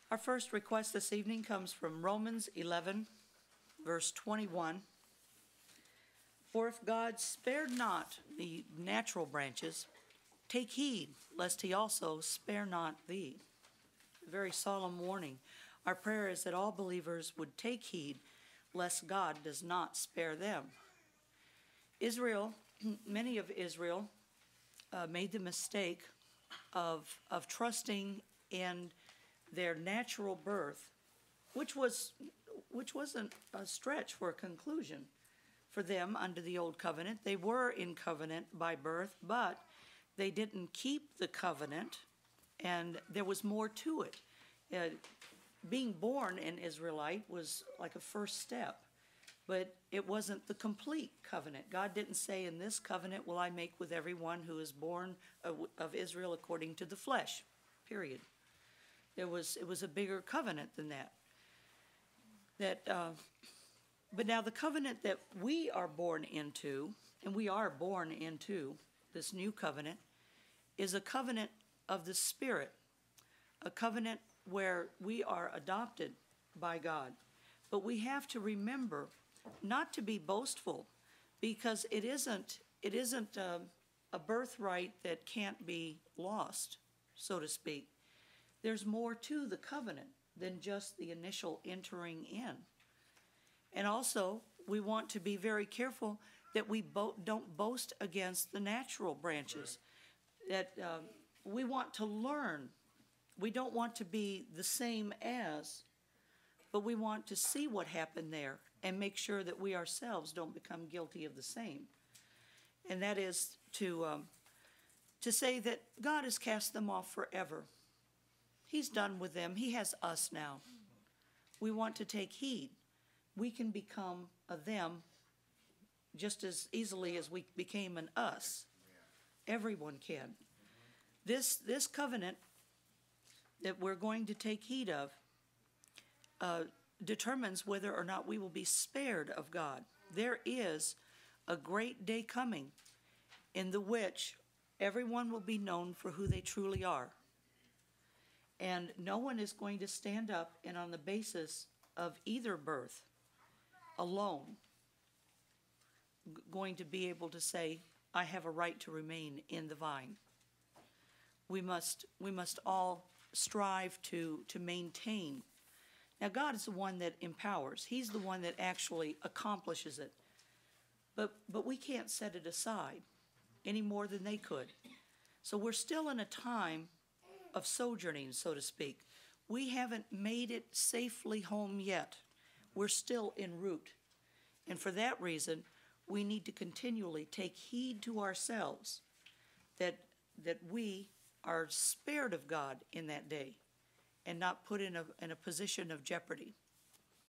Our first request this evening comes from Romans 11, verse 21. For if God spared not the natural branches, take heed lest he also spare not thee. A very solemn warning. Our prayer is that all believers would take heed lest God does not spare them. Many of Israel made the mistake of trusting in their natural birth, which wasn't a stretch for a conclusion for them under the old covenant. They were in covenant by birth, but they didn't keep the covenant, and there was more to it. Being born an Israelite was like a first step, but it wasn't the complete covenant. God didn't say, in this covenant will I make with everyone who is born of Israel according to the flesh, period. It was a bigger covenant than that. But now the covenant that we are born into, and we are born into this new covenant, is a covenant of the Spirit, a covenant where we are adopted by God. But we have to remember not to be boastful, because it isn't a birthright that can't be lost, so to speak. There's more to the covenant than just the initial entering in. And also, we want to be very careful that we don't boast against the natural branches. That we want to learn. We don't want to be the same as, but we want to see what happened there and make sure that we ourselves don't become guilty of the same. And that is to say that God has cast them off forever. He's done with them. He has us now. We want to take heed. We can become a them just as easily as we became an us. Everyone can. This covenant that we're going to take heed of determines whether or not we will be spared of God. There is a great day coming in the which everyone will be known for who they truly are. And no one is going to stand up and on the basis of either birth alone going to be able to say, I have a right to remain in the vine. We must all strive to maintain. Now, God is the one that empowers. He's the one that actually accomplishes it. But we can't set it aside any more than they could. So we're still in a time of sojourning, so to speak. We haven't made it safely home yet. We're still en route. And for that reason, we need to continually take heed to ourselves that we are spared of God in that day and not put in a position of jeopardy.